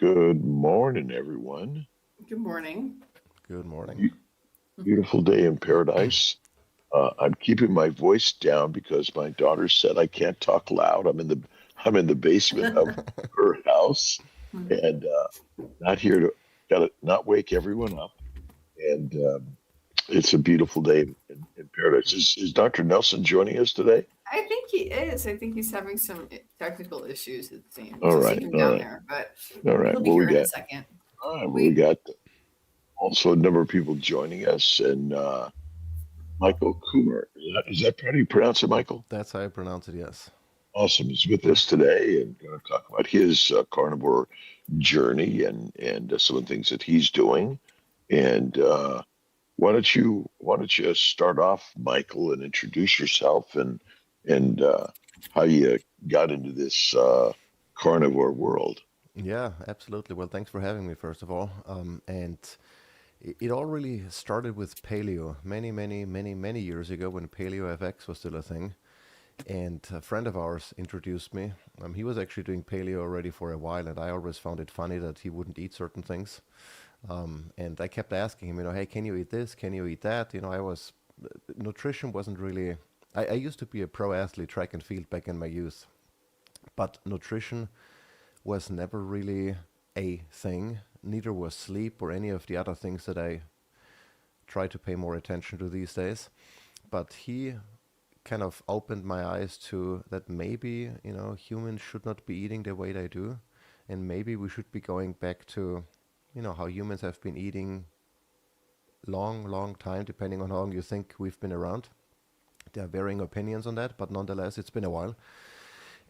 Good morning, everyone. Good morning. Good morning. Be- Beautiful day in paradise. I'm keeping my voice down because my daughter said I can't talk loud. I'm in the basement of her house, and not here to gotta not wake everyone up. And it's a beautiful day in paradise. Is Dr. Nelson joining us today? I think he is. I think he's having some technical issues, it seems. All I see right, him all down right, there, but all right. he'll be Well, we here in a got second. all right. Well, we We got also a number of people joining us, and Michael Kummer. Is that how you pronounce it, Michael? That's how I pronounce it, yes. Awesome. He's with us today and going to talk about his carnivore journey and some of the things that he's doing. And why don't you start off, Michael, and introduce yourself and how you got into this carnivore world. Yeah, absolutely. Well, thanks for having me, first of all. And it all really started with paleo many years ago when Paleo FX was still a thing. And a friend of ours introduced me. He was actually doing paleo already for a while, and I always found it funny that he wouldn't eat certain things. And I kept asking him, hey, can you eat this? Can you eat that? Nutrition wasn't really. I used to be a pro athlete, track and field back in my youth, but nutrition was never really a thing. Neither was sleep or any of the other things that I try to pay more attention to these days. But he kind of opened my eyes to that maybe, humans should not be eating the way they do. And maybe we should be going back to, how humans have been eating long time, depending on how long you think we've been around. There are varying opinions on that, but nonetheless, it's been a while.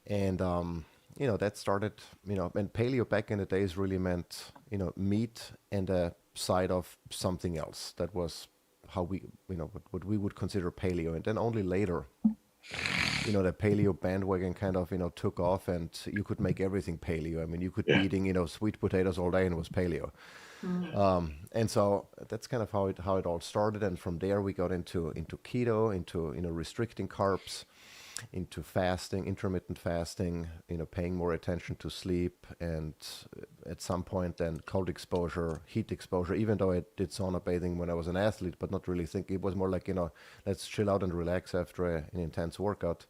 And that started, and paleo back in the days really meant, meat and a side of something else. That was how we, what we would consider paleo. And then only later, the paleo bandwagon kind of, took off, and you could make everything paleo. I mean, you could be Yeah. eating, sweet potatoes all day and it was paleo. mm, And so that's kind of how it all started. And from there we got into keto, into restricting carbs, into fasting, intermittent fasting, paying more attention to sleep, and at some point then cold exposure, heat exposure. Even though I did sauna bathing when I was an athlete, but not really thinking. It was more like, let's chill out and relax after an intense workout,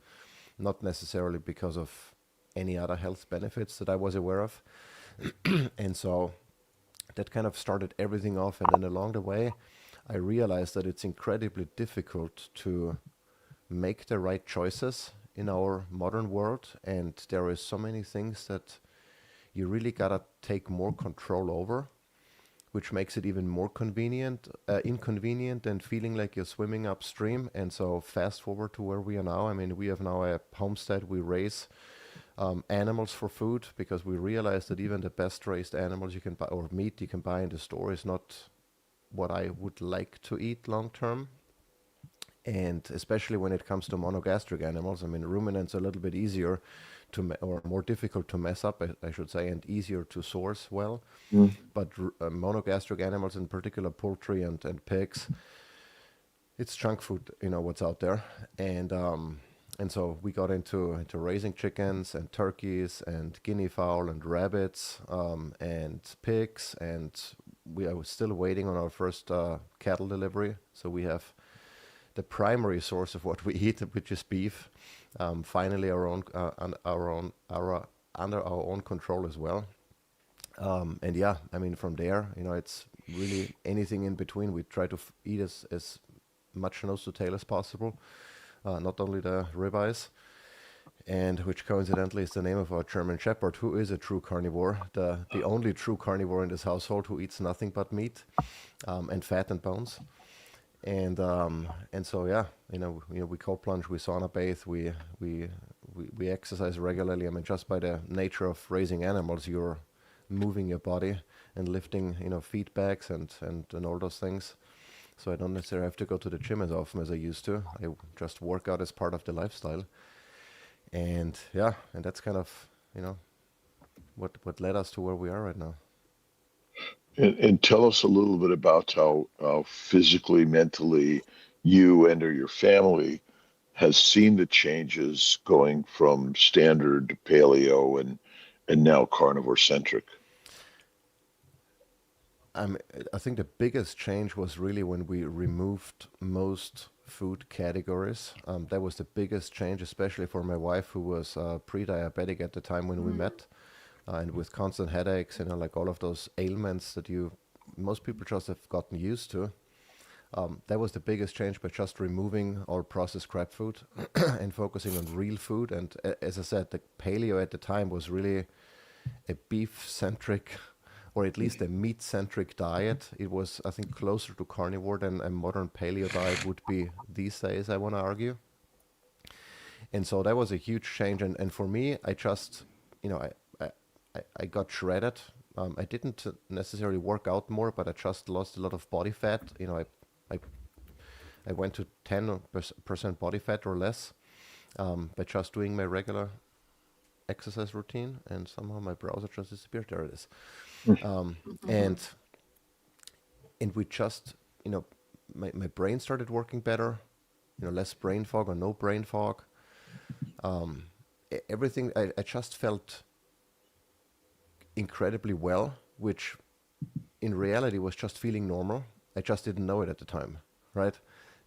not necessarily because of any other health benefits that I was aware of. And so that kind of started everything off. And then along the way, I realized that it's incredibly difficult to make the right choices in our modern world. And there is so many things that you really gotta take more control over, which makes it even more inconvenient than feeling like you're swimming upstream. And so fast forward to where we are now. I mean, we have now a homestead. We raise animals for food because we realize that even the best raised animals you can buy or meat you can buy in the store is not what I would like to eat long term. And especially when it comes to monogastric animals, I mean, ruminants are a little bit easier or more difficult to mess up, I should say, and easier to source well. Mm. But monogastric animals, in particular poultry and pigs, it's junk food, what's out there. And so we got into raising chickens and turkeys and guinea fowl and rabbits and pigs, and we are still waiting on our first cattle delivery. So we have the primary source of what we eat, which is beef. Finally, under our own control as well. And yeah, I mean, from there, it's really anything in between. We try to eat as much nose to tail as possible, not only the ribeyes, and which coincidentally is the name of our German Shepherd, who is a true carnivore, the only true carnivore in this household who eats nothing but meat and fat and bones. And so yeah, we cold plunge, we sauna bathe, we exercise regularly. I mean, just by the nature of raising animals, you're moving your body and lifting, feedbacks and all those things. So I don't necessarily have to go to the gym as often as I used to. I just work out as part of the lifestyle. And yeah, and that's kind of, what led us to where we are right now. And tell us a little bit about how physically, mentally, you and or your family has seen the changes going from standard to paleo and now carnivore centric. I'm, I think the biggest change was really when we removed most food categories. That was the biggest change, especially for my wife, who was pre-diabetic at the time when we met, and with constant headaches, like all of those ailments that most people just have gotten used to. That was the biggest change, by just removing all processed crap food and focusing on real food. And as I said, the paleo at the time was really a beef-centric, or at least a meat-centric diet. It was, I think, closer to carnivore than a modern paleo diet would be these days, I want to argue. And so that was a huge change. And for me, I just, I got shredded. I didn't necessarily work out more, but I just lost a lot of body fat. I, I went to 10% body fat or less by just doing my regular exercise routine, and somehow my browser just disappeared. There it is. And we just, my brain started working better, less brain fog or no brain fog. Everything, I just felt incredibly well, which in reality was just feeling normal. I just didn't know it at the time, right?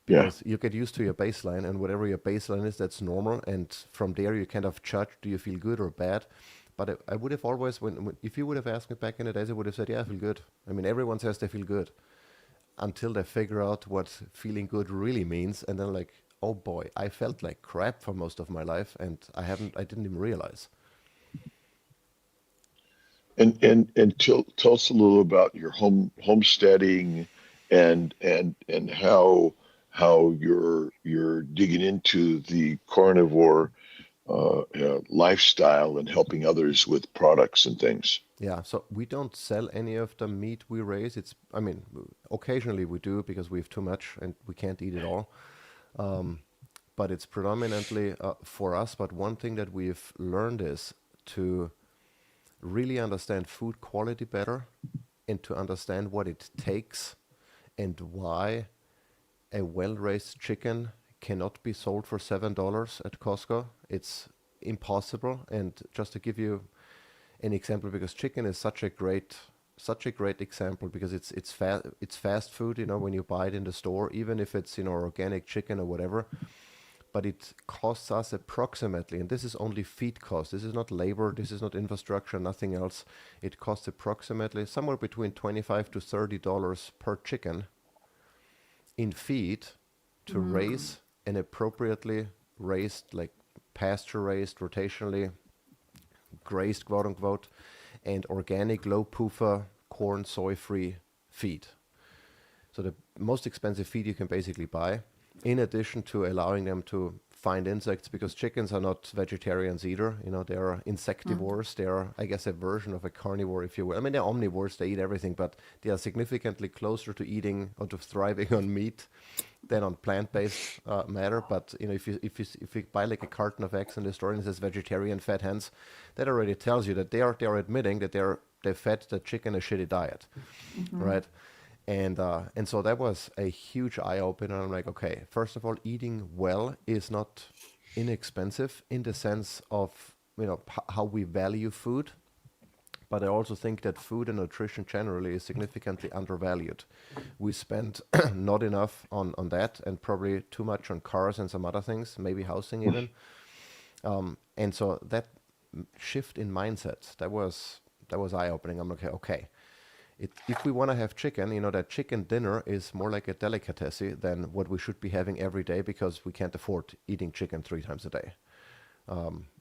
Yeah. Because you get used to your baseline, and whatever your baseline is, that's normal. And from there, you kind of judge, do you feel good or bad? But I would have always, if you would have asked me back in the days, I would have said, yeah, I feel good. I mean, everyone says they feel good until they figure out what feeling good really means. And then like, oh boy, I felt like crap for most of my life, and I didn't even realize. And tell us a little about your homesteading and how you're digging into the carnivore lifestyle and helping others with products and things. Yeah, so we don't sell any of the meat we raise. I mean, occasionally we do because we have too much and we can't eat it all. But it's predominantly for us. But one thing that we've learned is to really understand food quality better, and to understand what it takes and why a well-raised chicken cannot be sold for $7 at Costco. It's impossible. And just to give you an example, because chicken is such a great example, because it's fast food, when you buy it in the store, even if it's organic chicken or whatever. But it costs us approximately, and this is only feed cost, this is not labor, this is not infrastructure, nothing else. It costs approximately somewhere between $25 to $30 per chicken in feed to raise an appropriately raised, like pasture raised, rotationally grazed, quote unquote, and organic, low PUFA, corn, soy free feed. So the most expensive feed you can basically buy, in addition to allowing them to find insects, because chickens are not vegetarians either. They are insectivores. They are, I guess, a version of a carnivore, if you will. I mean, they're omnivores. They eat everything, but they are significantly closer to eating or to thriving on meat than on plant-based matter. But if you buy like a carton of eggs in the store and it says vegetarian fat hens, that already tells you that they are admitting that they fed the chicken a shitty diet, right? And so that was a huge eye-opener. I'm like, okay, first of all, eating well is not inexpensive in the sense of, how we value food. But I also think that food and nutrition generally is significantly undervalued. We spend not enough on that, and probably too much on cars and some other things, maybe housing even. And so that shift in mindset, that was eye-opening. I'm like, okay. If we want to have chicken, that chicken dinner is more like a delicacy than what we should be having every day, because we can't afford eating chicken 3 times a day.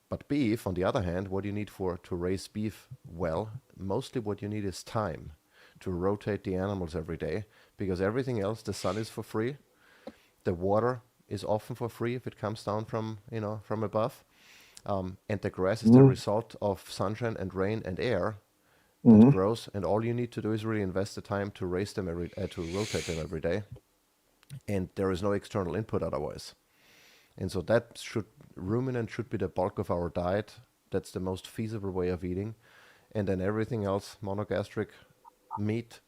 But beef, on the other hand, what you need to raise beef well, mostly what you need is time to rotate the animals every day, because everything else, the sun is for free, the water is often for free if it comes down from above, and the grass is the result of sunshine and rain and air that grows, and all you need to do is really invest the time to raise them to rotate them every day, and there is no external input otherwise. And so ruminant should be the bulk of our diet. That's the most feasible way of eating, and then everything else, monogastric meat,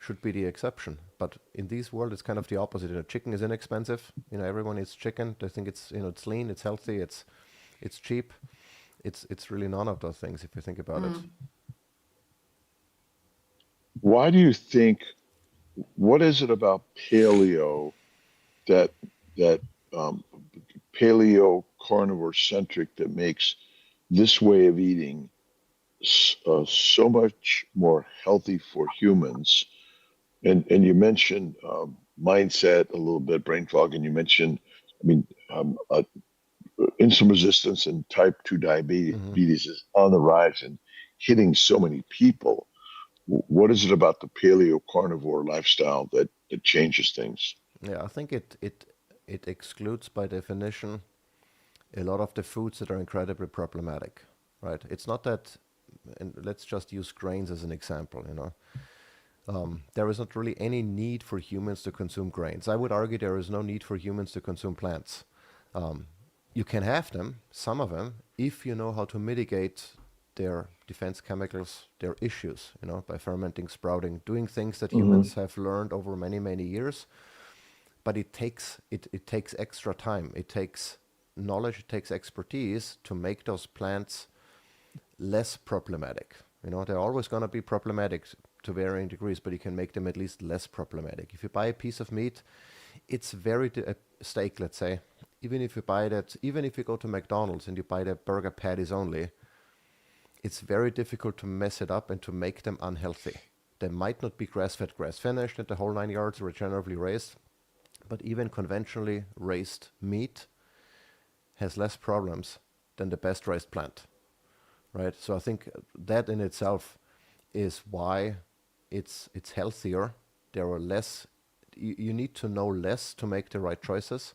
should be the exception. But in this world, it's kind of the opposite. Chicken is inexpensive. Everyone eats chicken. They think it's it's lean, it's healthy, it's cheap. It's really none of those things if you think about it. Why do you think, what is it about paleo that that um, paleo carnivore centric that makes this way of eating so much more healthy for humans? And you mentioned mindset a little bit, brain fog, and you mentioned, I mean, insulin resistance and type 2 Hmm. diabetes is on the rise and hitting so many people. What is it about the paleo carnivore lifestyle that changes things? Yeah, I think it excludes by definition a lot of the foods that are incredibly problematic, right? It's not that, and let's just use grains as an example, you know. There is not really any need for humans to consume grains. I would argue there is no need for humans to consume plants. Um, you can have them, some of them, if you know how to mitigate their defense chemicals, their issues, you know, by fermenting, sprouting, doing things that Hmm. humans have learned over many, many years. But it takes extra time. It takes knowledge, it takes expertise to make those plants less problematic. You know, they're always going to be problematic to varying degrees, but you can make them at least less problematic. If you buy a piece of meat, it's a steak, let's say, even if you buy that, even if you go to McDonald's and you buy the burger patties only, it's very difficult to mess it up and to make them unhealthy. They might not be grass-fed, grass-finished, and the whole 9 yards regeneratively raised, but even conventionally raised meat has less problems than the best raised plant, right? So I think that in itself is why it's healthier. There are less. You need to know less to make the right choices.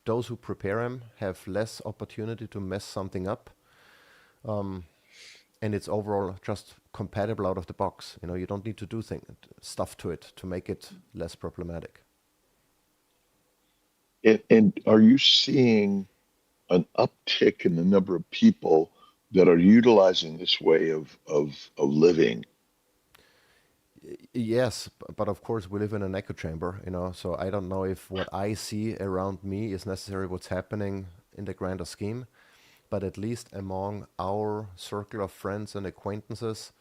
Those who prepare them have less opportunity to mess something up, and it's overall just compatible out of the box. You know, you don't need to do stuff to it to make it less problematic. And are you seeing an uptick in the number of people that are utilizing this way of living? Yes, but of course we live in an echo chamber, you know, so I don't know if what I see around me is necessarily what's happening in the grander scheme, but at least among our circle of friends and acquaintances,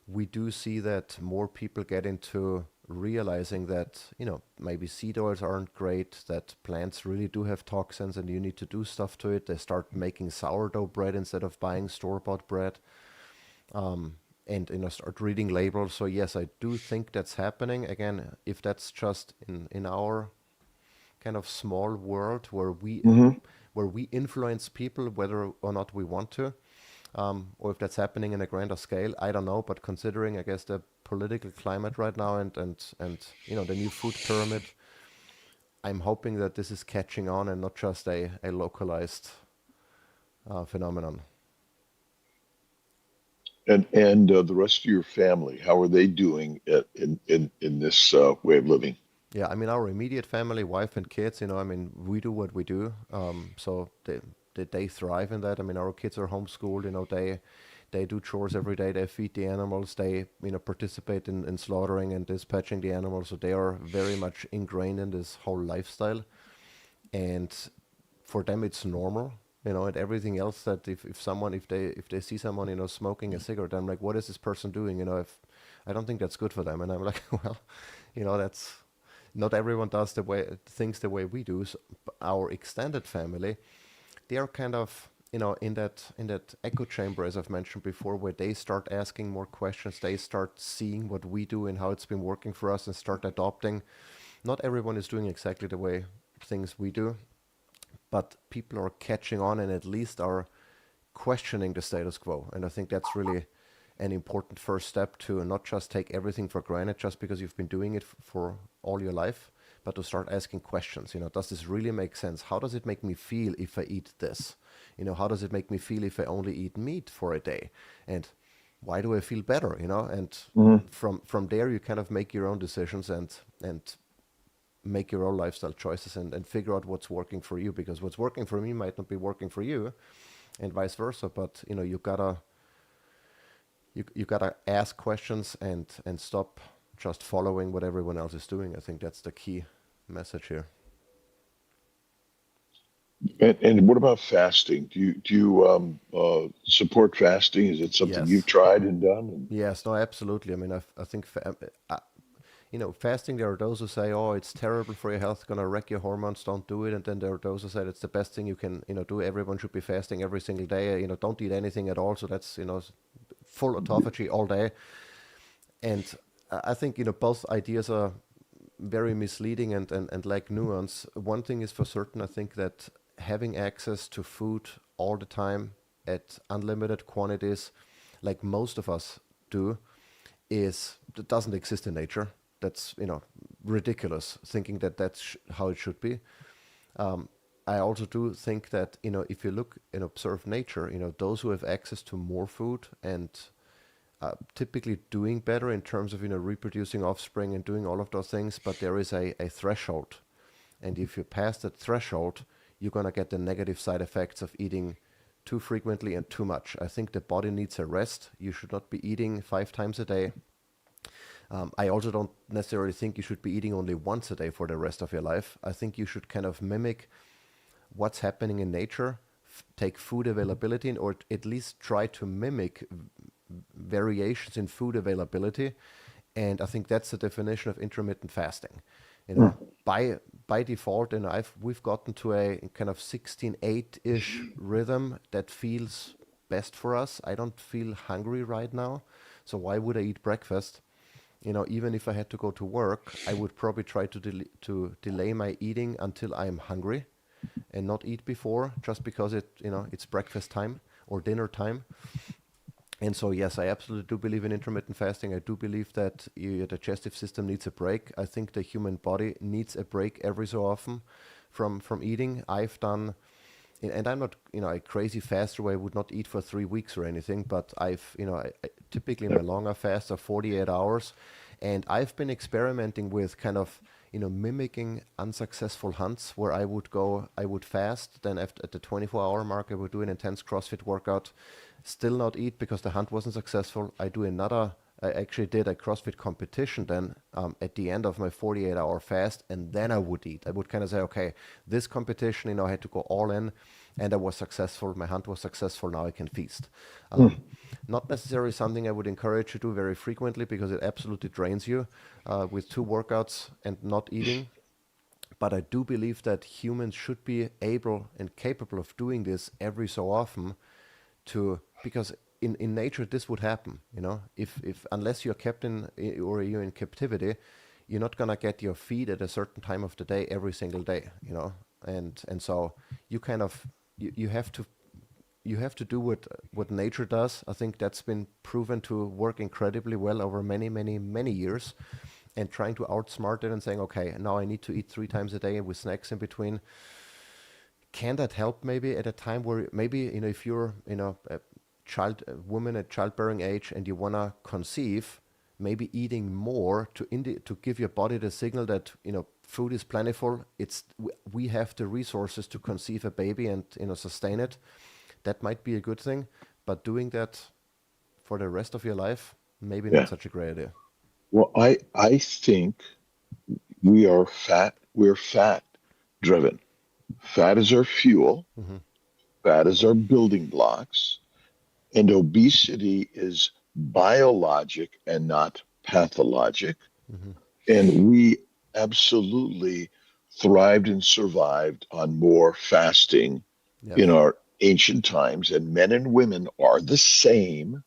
we do see that more people get into realizing that, you know, maybe seed oils aren't great, that plants really do have toxins and you need to do stuff to it. They start making sourdough bread instead of buying store-bought bread, and, you know, start reading labels. So yes, I do think that's happening. Again, if that's just in our kind of small world Hmm. where we influence people whether or not we want to, or if that's happening in a grander scale, I don't know. But considering, I guess, the political climate right now and you know, the new food pyramid, I'm hoping that this is catching on and not just a localized phenomenon. And the rest of your family, how are they doing in this way of living? Yeah, I mean, our immediate family, wife and kids, you know, I mean, we do what we do. So they thrive in that. I mean, our kids are homeschooled, you know, they do chores every day. They feed the animals. They, you know, participate in slaughtering and dispatching the animals. So they are very much ingrained in this whole lifestyle. And for them, it's normal, you know, and everything else that if they see someone, you know, smoking a cigarette, I'm like, what is this person doing? You know, if I don't think that's good for them. And I'm like, well, you know, that's not everyone does the way things the way we do. So our extended family, they are kind of, you know, in that echo chamber, as I've mentioned before, where they start asking more questions. They start seeing what we do and how it's been working for us and start adopting. Not everyone is doing exactly the way things we do, but people are catching on and at least are questioning the status quo. And I think that's really an important first step to not just take everything for granted just because you've been doing it for all your life, but to start asking questions. You know, does this really make sense? How does it make me feel if I eat this? You know, how does it make me feel if I only eat meat for a day? And why do I feel better? You know, and Hmm. from there you kind of make your own decisions and make your own lifestyle choices and figure out what's working for you, because what's working for me might not be working for you and vice versa. But you know, you gotta ask questions and stop just following what everyone else is doing. I think that's the key message here. And what about fasting? Do you support fasting? Is it something you've Yes. tried and done? And, Yes, no, absolutely. I mean, I think fasting, there are those who say, oh, it's terrible for your health, gonna wreck your hormones, don't do it. And then there are those who say it's the best thing you can, do. Everyone should be fasting every single day, don't eat anything at all. So that's, full autophagy all day. And I think, both ideas are very misleading and lack nuance. One thing is for certain, I think that having access to food all the time at unlimited quantities, like most of us do, that doesn't exist in nature. That's ridiculous thinking that that's how it should be. I also do think that if you look and observe nature, those who have access to more food and typically doing better in terms of reproducing offspring and doing all of those things, but there is a threshold, and if you pass that threshold, you're gonna get the negative side effects of eating too frequently and too much. I think the body needs a rest. You should not be eating 5 times a day. I also don't necessarily think you should be eating only once a day for the rest of your life. I think you should kind of mimic what's happening in nature, take food availability, or at least try to mimic variations in food availability. And I think that's the definition of intermittent fasting. You know, by default, we've gotten to a kind of 16/8-ish rhythm that feels best for us. I don't feel hungry right now, so why would I eat breakfast? Even if I had to go to work, I would probably try to delay my eating until I'm hungry and not eat before, just because it's breakfast time or dinner time. And so, yes, I absolutely do believe in intermittent fasting. I do believe that your digestive system needs a break. I think the human body needs a break every so often from eating. I've done, and I'm not, a crazy faster where I would not eat for 3 weeks or anything, but typically my longer fasts are 48 hours. And I've been experimenting with kind of, mimicking unsuccessful hunts where I would fast, then at the 24-hour mark, I would do an intense CrossFit workout, still not eat because the hunt wasn't successful. I actually did a CrossFit competition then at the end of my 48-hour fast, and then I would eat. I would kind of say, okay, this competition, I had to go all in, and I was successful. My hunt was successful. Now I can feast. Not necessarily something I would encourage you to do very frequently because it absolutely drains you with 2 workouts and not eating. But I do believe that humans should be able and capable of doing this every so often because in nature this would happen, if unless you're kept or you're in captivity, you're not gonna get your feed at a certain time of the day every single day, and so you kind of you have to do what nature does. I think that's been proven to work incredibly well over many, many, many years. And trying to outsmart it and saying, okay, now I need to eat 3 times a day with snacks in between. Can that help maybe at a time where maybe, if you're, a woman at childbearing age and you want to conceive, maybe eating more to give your body the signal that, food is plentiful. We have the resources to conceive a baby and, sustain it. That might be a good thing, but doing that for the rest of your life, maybe yeah. not such a great idea. Well, I think we're fat driven. Fat is our fuel. Mm-hmm. Fat is our building blocks. And obesity is biologic and not pathologic. Mm-hmm. And we absolutely thrived and survived on more fasting in Yes. our ancient times. And men and women are the same.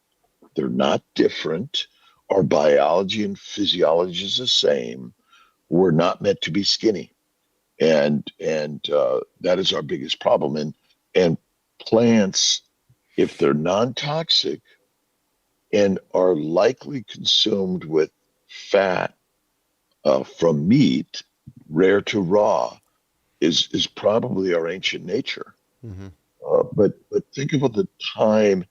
They're not different. Our biology and physiology is the same. We're not meant to be skinny, and that is our biggest problem. And plants, if they're non-toxic and are likely consumed with fat from meat, rare to raw, is probably our ancient nature. Mm-hmm. But think about the time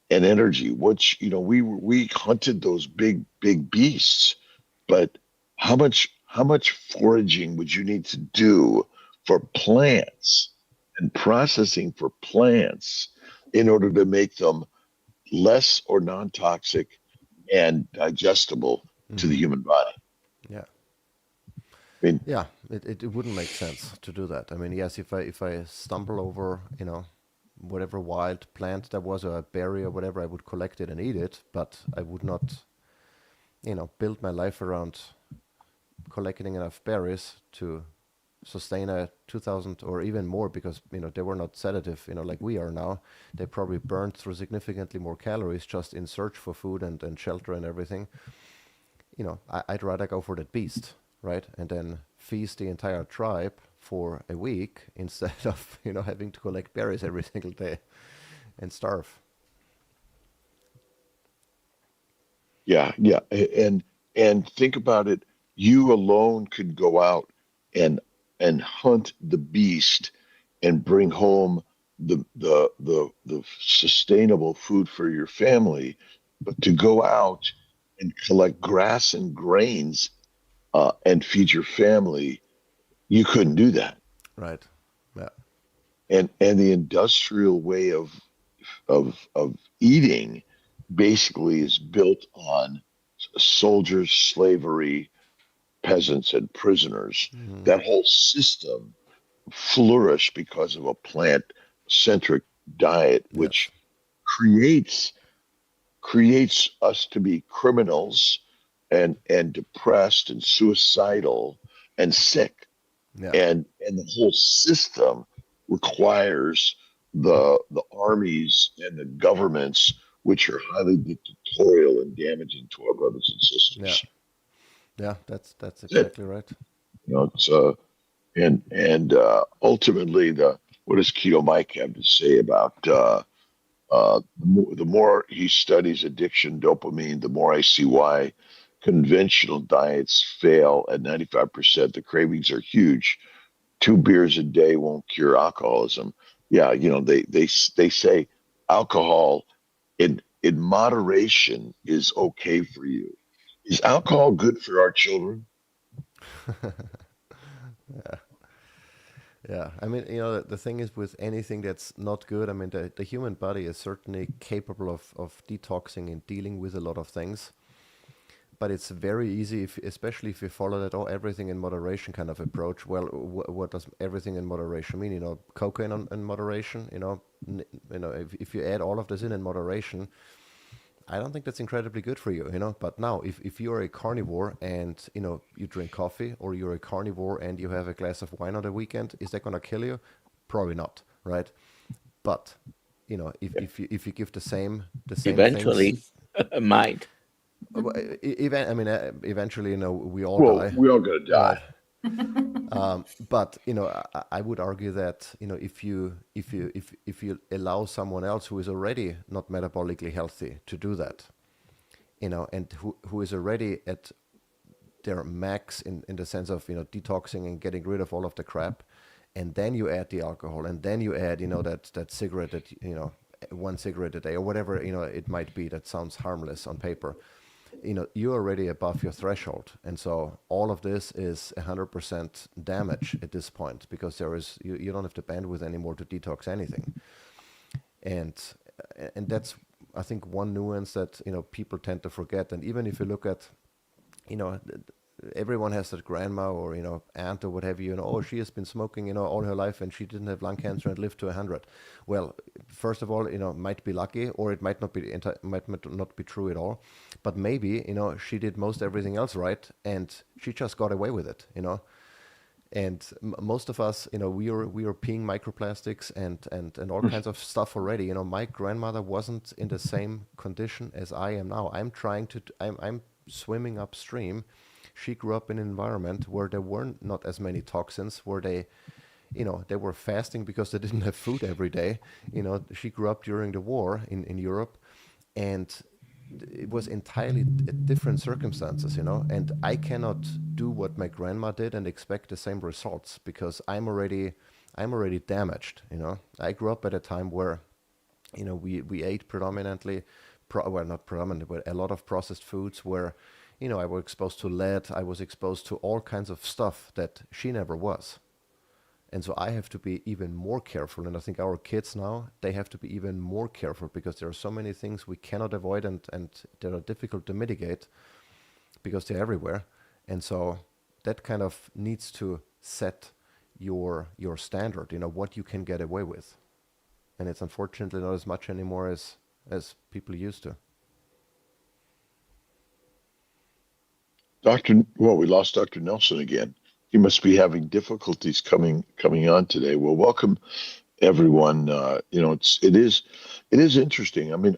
and energy. Which we hunted those big beasts, but how much foraging would you need to do for plants and processing for plants in order to make them less or non-toxic and digestible to Mm-hmm. the human body? Yeah. I mean, Yeah, it wouldn't make sense to do that. I mean, yes, if I stumble over, whatever wild plant there was, or a berry or whatever, I would collect it and eat it, but I would not, build my life around collecting enough berries to sustain a 2000 or even more, because they were not sedative, like we are now. They probably burned through significantly more calories just in search for food and shelter and everything. I'd rather go for that beast, right? And then feast the entire tribe for a week instead of, having to collect berries every single day and starve. yeah, yeah, and think about it. You alone could go out and hunt the beast and bring home the sustainable food for your family. But to go out and collect grass and grains and feed your family, you couldn't do that. Right. Yeah. And the industrial way of eating basically is built on soldiers, slavery, peasants, and prisoners. Hmm. That whole system flourished because of a plant centric diet, Yes. which creates creates us to be criminals and depressed and suicidal and sick. Yeah. And the whole system requires the armies and the governments, which are highly dictatorial and damaging to our brothers and Yeah. sisters. Yeah. That's That's it. exactly right. It's and ultimately, the what does Keto Mike have to say about the more he studies addiction, dopamine, the more I see why conventional diets fail at 95%. The cravings are huge. 2 beers a day won't cure alcoholism. Yeah, they say alcohol in moderation is okay for you. Is alcohol good for our children? Yeah, I mean, the thing is with anything that's not good, I mean, the human body is certainly capable of detoxing and dealing with a lot of things. But it's very easy, especially if you follow that, everything in moderation kind of approach. Well, what does everything in moderation mean? Cocaine in moderation. If you add all of this in moderation, I don't think that's incredibly good for you. But now, if you're a carnivore and you drink coffee, or you're a carnivore and you have a glass of wine on the weekend, is that gonna kill you? Probably not, right? But if you give the same things. Eventually, might. I mean, eventually, we all Well, die, we all gonna right? die. But I would argue that if you allow someone else who is already not metabolically healthy to do that, and who is already at their max in the sense of detoxing and getting rid of all of the crap, and then you add the alcohol, and then you add that cigarette, that 1 cigarette a day, or whatever it might be, that sounds harmless on paper. You're already above your threshold, and so all of this is 100% damage at this point, because you don't have the bandwidth anymore to detox anything. And and that's, I think, one nuance that people tend to forget. And even if you look at, you know th- everyone has that grandma or aunt or what have you, oh, she has been smoking all her life and she didn't have lung cancer and lived to 100. Well, first of all, might be lucky, or it might not be not be true at all. But maybe she did most everything else right, and she just got away with it. And most of us, we are peeing microplastics and all kinds of stuff already. My grandmother wasn't in the same condition as I am now. I'm swimming upstream. She grew up in an environment where there were not as many toxins, where they were fasting because they didn't have food every day. She grew up during the war in Europe, and it was entirely different circumstances. And I cannot do what my grandma did and expect the same results, because I'm already damaged. I grew up at a time where we ate predominantly, well, not predominantly, but a lot of processed foods, where I was exposed to lead, I was exposed to all kinds of stuff that she never was. And so I have to be even more careful. And I think our kids now, they have to be even more careful, because there are so many things we cannot avoid, and that are difficult to mitigate because they're everywhere. And so that kind of needs to set your standard, what you can get away with. And it's unfortunately not as much anymore as people used to. Well, we lost Dr. Nelson again. He must be having difficulties coming on today. Well, welcome everyone. It is interesting. I mean,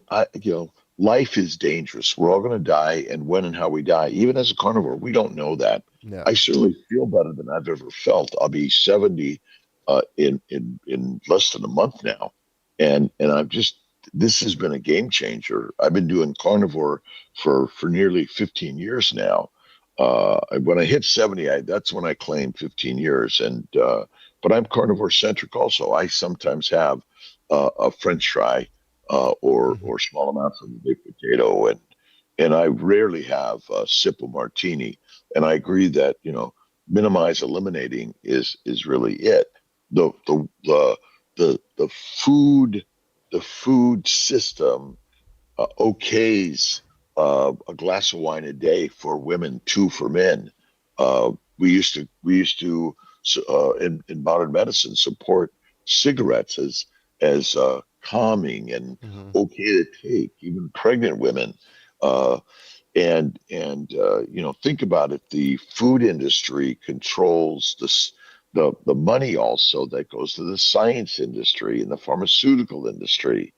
life is dangerous. We're all going to die, and when and how we die, even as a carnivore, we don't know that. Yeah. I certainly feel better than I've ever felt. I'll be 70 in less than a month now, and this has been a game changer. I've been doing carnivore for nearly 15 years now. When I hit 70, that's when I claimed 15 years, but I'm carnivore centric also. I sometimes have a French fry or small amounts of baked potato, and I rarely have a sip of martini. And I agree that minimize eliminating is really it. The the the the food system okays a glass of wine a day for women, two for men. We used to in modern medicine support cigarettes as calming and okay to take, even pregnant women. Uh, think about it. The food industry controls the money also that goes to the science industry and the pharmaceutical industry.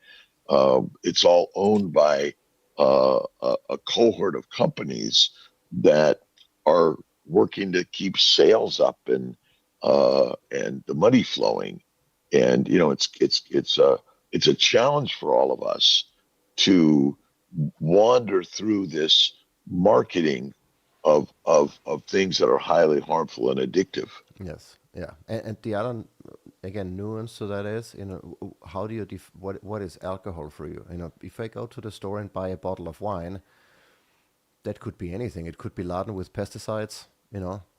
It's all owned by a cohort of companies that are working to keep sales up and the money flowing. And it's a challenge for all of us to wander through this marketing of things that are highly harmful and addictive. Yes. Yeah. And the other, again, nuance to that is, how do you what is alcohol for you? If I go to the store and buy a bottle of wine, that could be anything. It could be laden with pesticides.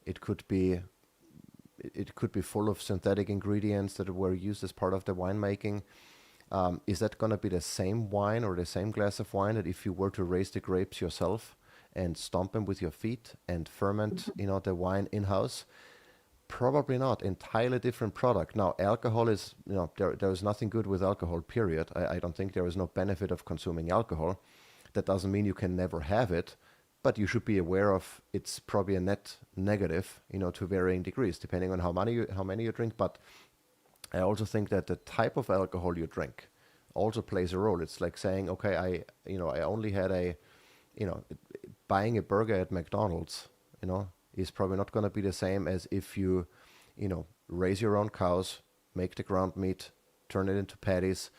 It could be full of synthetic ingredients that were used as part of the winemaking. Is that going to be the same wine or the same glass of wine that if you were to raise the grapes yourself and stomp them with your feet and ferment, the wine in-house? Probably not. Entirely different product. Now, alcohol is, there is nothing good with alcohol, period. I don't think there is no benefit of consuming alcohol. That doesn't mean you can never have it, but you should be aware of it's probably a net negative, to varying degrees, depending on how many you drink. But I also think that the type of alcohol you drink also plays a role. It's like saying, okay, I only had buying a burger at McDonald's, is probably not going to be the same as if you raise your own cows, make the ground meat, turn it into patties,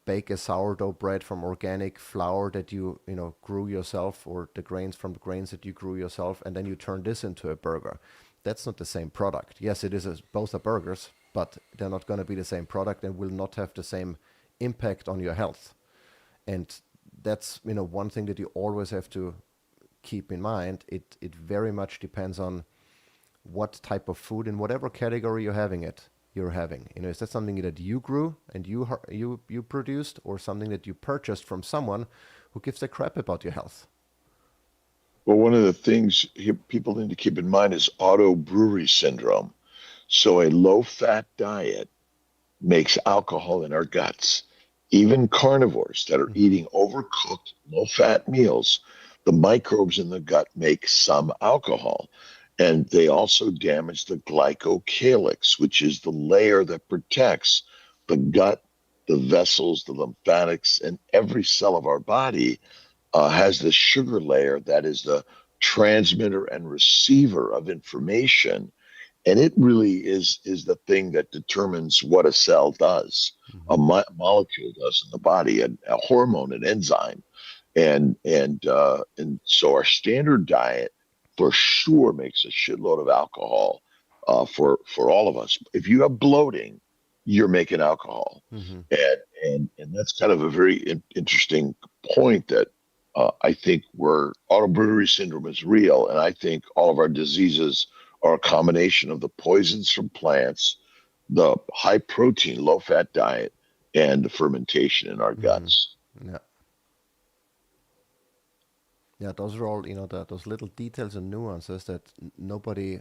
bake a sourdough bread from organic flour that you grew yourself, or the grains from the grains that you grew yourself, and then you turn this into a burger. That's not the same product. Yes, it is both are burgers, but they're not going to be the same product and will not have the same impact on your health. And that's one thing that you always have to keep in mind. It very much depends on what type of food in whatever category you're having. Is that something that you grew and you produced, or something that you purchased from someone who gives a crap about your health? Well, one of the things people need to keep in mind is auto brewery syndrome. So a low-fat diet makes alcohol in our guts. Even carnivores that are eating overcooked, low-fat meals, the microbes in the gut make some alcohol. And they also damage the glycocalyx, which is the layer that protects the gut, the vessels, the lymphatics, and every cell of our body has this sugar layer that is the transmitter and receiver of information, and it really is the thing that determines what a cell does, molecule does in the body, a hormone, an enzyme, and so our standard diet for sure makes a shitload of alcohol for all of us. If you have bloating, you're making alcohol, Mm-hmm. and that's kind of a very interesting point that I think where autoimmune syndrome is real, and I think all of our diseases are a combination of the poisons from plants, the high protein, low fat diet, and the fermentation in our Mm-hmm. guts. Yeah. Yeah, those are all, those little details and nuances that nobody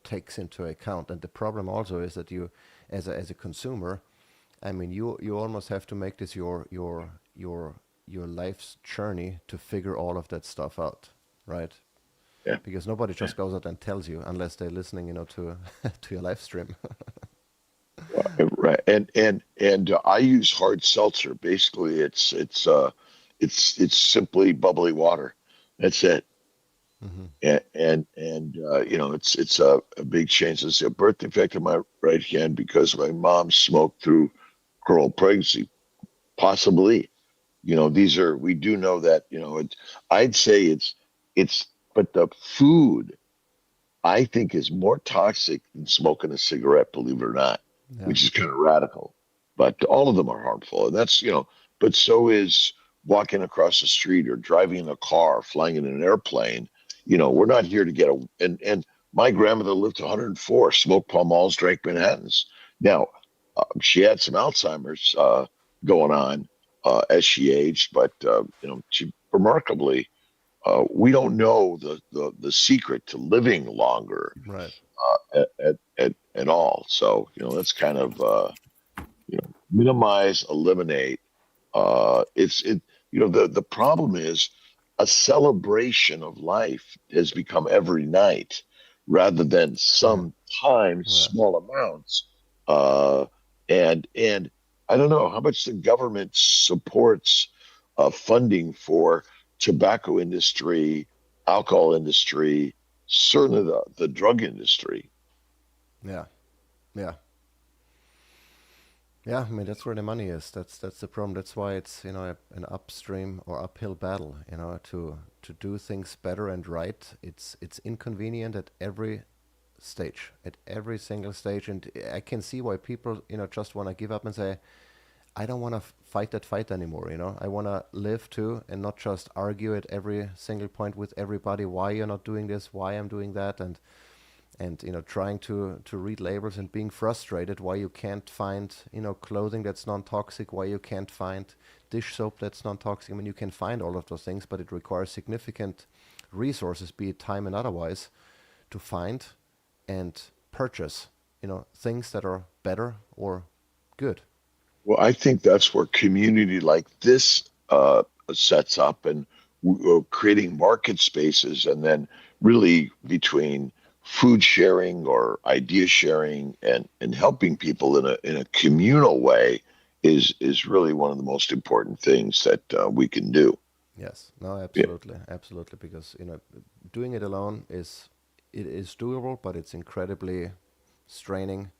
takes into account. And the problem also is that you, as a consumer, I mean, you almost have to make this your life's journey to figure all of that stuff out, right? Yeah. Because nobody just goes out and tells you unless they're listening, to to your live stream. Right. And I use hard seltzer. Basically, it's simply bubbly water. That's it. Hmm. It's a big change. It's a birth defect in my right hand because my mom smoked through her whole pregnancy. Possibly, we do know that. I'd say but the food I think is more toxic than smoking a cigarette, believe it or not, Yeah. which is kind of radical. But all of them are harmful. And but so is walking across the street or driving in a car, flying in an airplane. We're not here to and my grandmother lived to 104, smoked Pall Malls, drank Manhattans. Now, she had some Alzheimer's going on as she aged, but, she remarkably, we don't know the secret to living longer Right. at all. So that's kind of minimize, eliminate. The problem is a celebration of life has become every night rather than sometimes Yeah. small amounts. And I don't know how much the government supports funding for tobacco industry, alcohol industry, certainly the drug industry. Yeah. Yeah. Yeah, I mean that's where the money is. That's the problem. That's why it's an upstream or uphill battle. To do things better and right. It's inconvenient at every stage, at every single stage, and I can see why people just want to give up and say, I don't want to fight that fight anymore. I want to live too, and not just argue at every single point with everybody why you're not doing this, why I'm doing that, and trying to read labels and being frustrated why you can't find clothing that's non-toxic, why you can't find dish soap that's non-toxic. I mean, you can find all of those things, but it requires significant resources, be it time and otherwise, to find and purchase things that are better or good. Well, I think that's where community like this sets up, and creating market spaces, and then really between food sharing or idea sharing and helping people in a communal way is really one of the most important things that we can do. Yes, no, Yeah. absolutely, absolutely, because doing it alone is doable, but it's incredibly straining.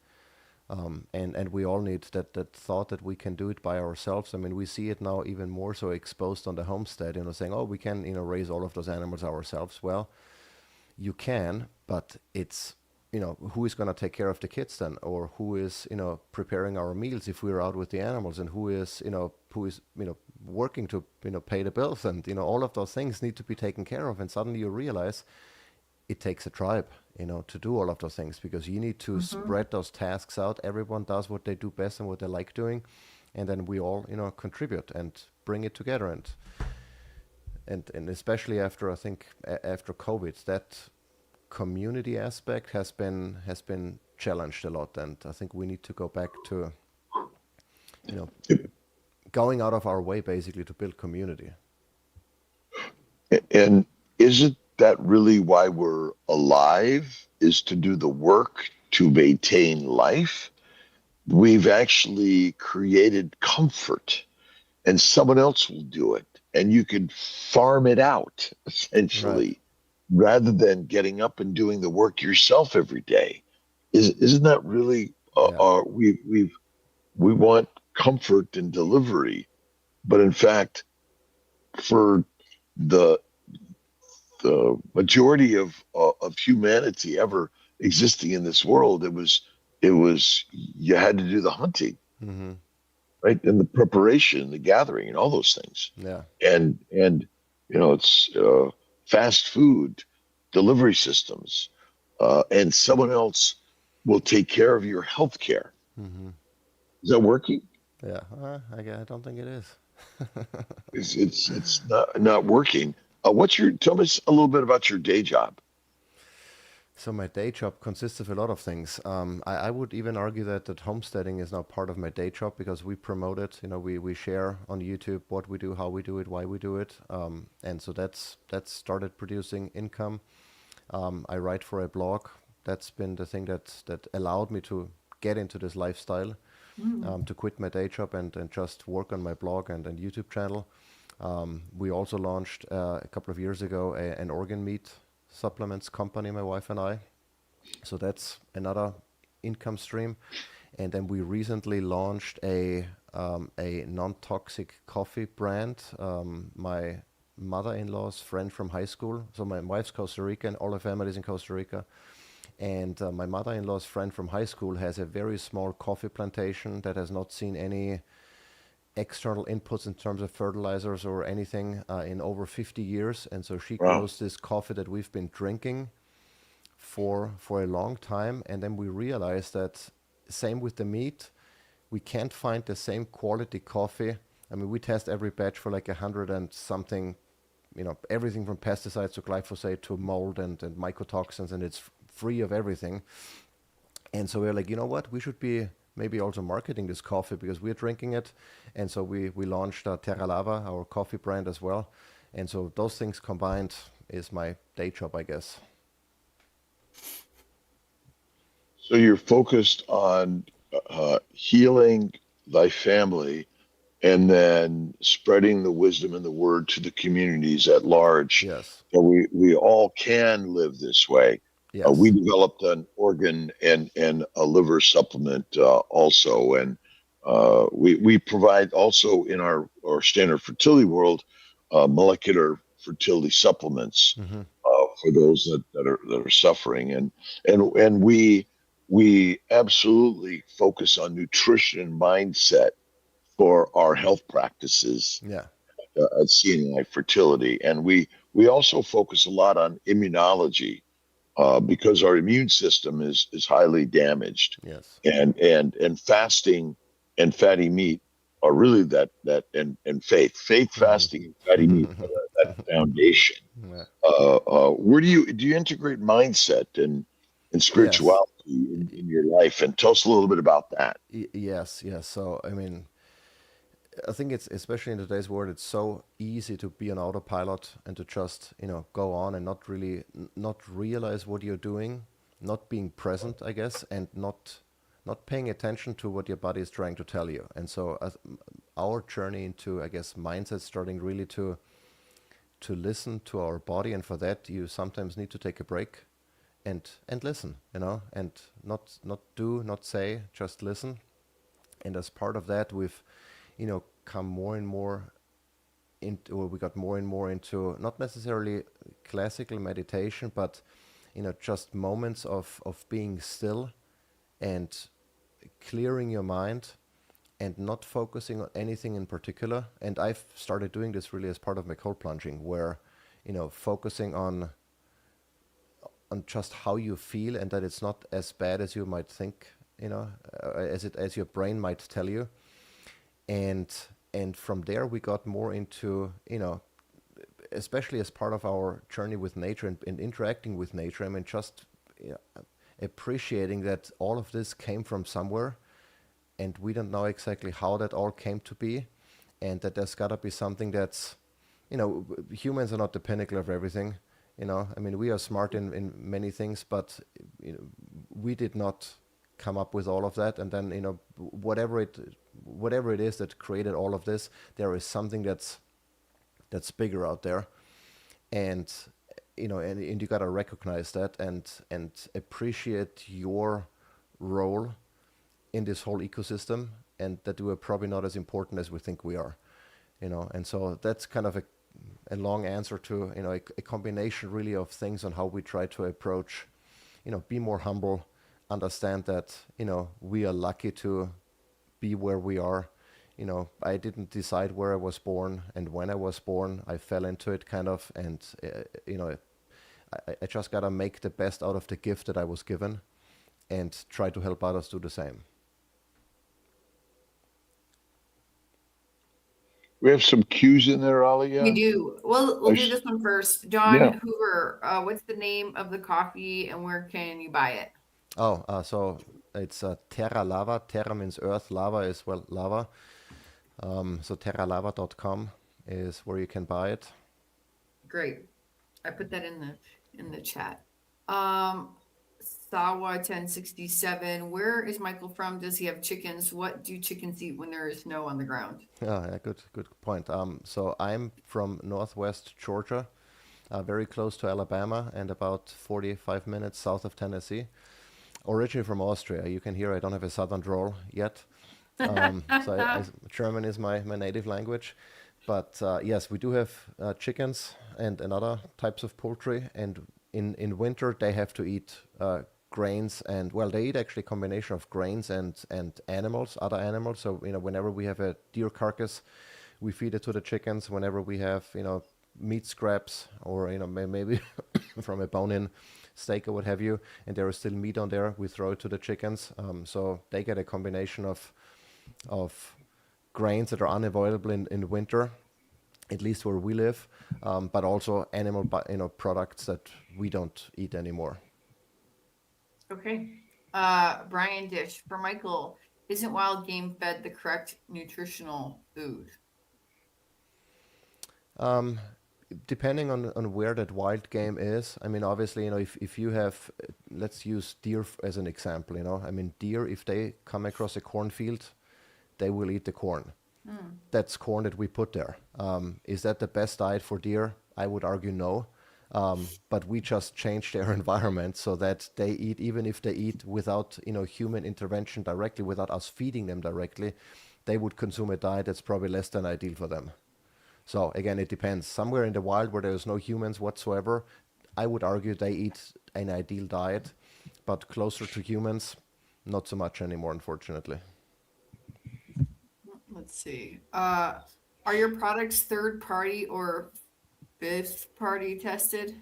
And we all need that thought that we can do it by ourselves. I mean, we see it now even more so exposed on the homestead, saying, oh, we can, raise all of those animals ourselves. Well, you can, but it's, who is going to take care of the kids then? Or who is, preparing our meals if we're out with the animals? And who is working to, pay the bills? And, all of those things need to be taken care of. And suddenly you realize it takes a tribe, to do all of those things, because you need to Mm-hmm. spread those tasks out. Everyone does what they do best and what they like doing, and then we all, contribute and bring it together. And especially after, I think, after COVID, that community aspect has been challenged a lot, and I think we need to go back to, you know, going out of our way basically to build community. And isn't that really why we're alive? Is to do the work to maintain life? We've actually created comfort, and someone else will do it. And you can farm it out, Right. essentially, rather than getting up and doing the work yourself every day. Isn't that really, Yeah. we want comfort and delivery, but in fact, for the the majority of humanity ever existing in this world, it was you had to do the hunting, Hmm. right, and the preparation, the gathering, and all those things. Yeah. And it's fast food delivery systems, and someone else will take care of your health care. Hmm. Is that working? Yeah. I don't think it is. It's not working. Tell us a little bit about your day job. So my day job consists of a lot of things. I would even argue that homesteading is now part of my day job because we promote it. We share on YouTube what we do, how we do it, why we do it, and so that's started producing income. I write for a blog. That's been the thing that allowed me to get into this lifestyle, to quit my day job and just work on my blog and YouTube channel. We also launched a couple of years ago an organ meat supplements company, my wife and I. So that's another income stream. And then we recently launched a non-toxic coffee brand. My mother-in-law's friend from high school. So my wife's Costa Rican, all her family is in Costa Rica. And my mother-in-law's friend from high school has a very small coffee plantation that has not seen any external inputs in terms of fertilizers or anything in over 50 years. And so she Wow. grows this coffee that we've been drinking for a long time. And then we realized that same with the meat, we can't find the same quality coffee. I mean, we test every batch for like 100 and something, everything from pesticides to glyphosate to mold and mycotoxins, and it's free of everything. And so we're like, you know what? We should be maybe also marketing this coffee because we're drinking it. And so we launched Terra Lava, our coffee brand as well. And so those things combined is my day job, I guess. So you're focused on healing thy family and then spreading the wisdom and the word to the communities at large. Yes. So we all can live this way. We Yes. developed an organ and a liver supplement also, and we provide also in our standard fertility world molecular fertility supplements Mm-hmm. for those that are suffering, and we absolutely focus on nutrition and mindset for our health practices Yeah. at CNY Fertility. And we also focus a lot on immunology because our immune system is highly damaged, Yes. and fasting and fatty meat are really and faith fasting and fatty meat are that foundation. Yeah. Where do you integrate mindset and Yes. spirituality in your life? And tell us a little bit about that. Yes. Yes. So, I mean, I think it's especially in today's world, it's so easy to be on autopilot and to just, go on and not realize what you're doing, not being present, I guess, and not paying attention to what your body is trying to tell you. And so our journey into, I guess, mindset starting really to listen to our body, and for that you sometimes need to take a break and listen, and not say, just listen. And as part of that, we've come more and more into, or we got more and more into not necessarily classical meditation, but just moments of being still and clearing your mind and not focusing on anything in particular. And I've started doing this really as part of my cold plunging, where focusing on just how you feel, and that it's not as bad as you might think, as your brain might tell you. And from there we got more into, especially as part of our journey with nature and interacting with nature, I mean, just appreciating that all of this came from somewhere, and we don't know exactly how that all came to be, and that there's got to be something that's, humans are not the pinnacle of everything. I mean, we are smart in many things, but we did not come up with all of that. And then, whatever it is that created all of this, there is something that's bigger out there. And and you got to recognize that and appreciate your role in this whole ecosystem, and that we're probably not as important as we think we are. And so that's kind of a long answer to, a combination really of things on how we try to approach, be more humble, understand that, we are lucky to be where we are. I didn't decide where I was born and when I was born. I fell into it kind of, and I just gotta make the best out of the gift that I was given and try to help others do the same. We have some cues in there, We Alia. do. Well, we'll do this one first. John Yeah. Hoover, what's the name of the coffee and where can you buy it? So it's Terra Lava. Terra means earth. Lava is, well, lava. So terralava.com is where you can buy it. Great. I put that in the chat. Sawa 1067. Where is Michael from? Does he have chickens? What do chickens eat when there is snow on the ground? Yeah, good point. So I'm from Northwest Georgia, very close to Alabama, and about 45 minutes south of Tennessee. Originally from Austria. You can hear I don't have a southern drawl yet. German is my native language. But yes, we do have chickens and other types of poultry. And in winter, they have to eat grains and, well, they eat actually a combination of grains and animals, other animals. So, whenever we have a deer carcass, we feed it to the chickens. Whenever we have, meat scraps or, maybe from a bone-in steak or what have you, and there is still meat on there, we throw it to the chickens. So they get a combination of grains that are unavoidable in winter, at least where we live, but also animal products that we don't eat anymore. Okay. Brian Dish, for Michael, isn't wild game fed the correct nutritional food? Depending on where that wild game is, I mean, obviously, if you have, let's use deer as an example, I mean, deer, if they come across a cornfield, they will eat the corn. That's corn that we put there. Is that the best diet for deer? I would argue no. But we just change their environment so that they eat, even if they eat without, human intervention directly, without us feeding them directly, they would consume a diet that's probably less than ideal for them. So again, it depends. Somewhere in the wild where there's no humans whatsoever, I would argue they eat an ideal diet, but closer to humans, not so much anymore, unfortunately. Let's see. Are your products third party or fifth party tested?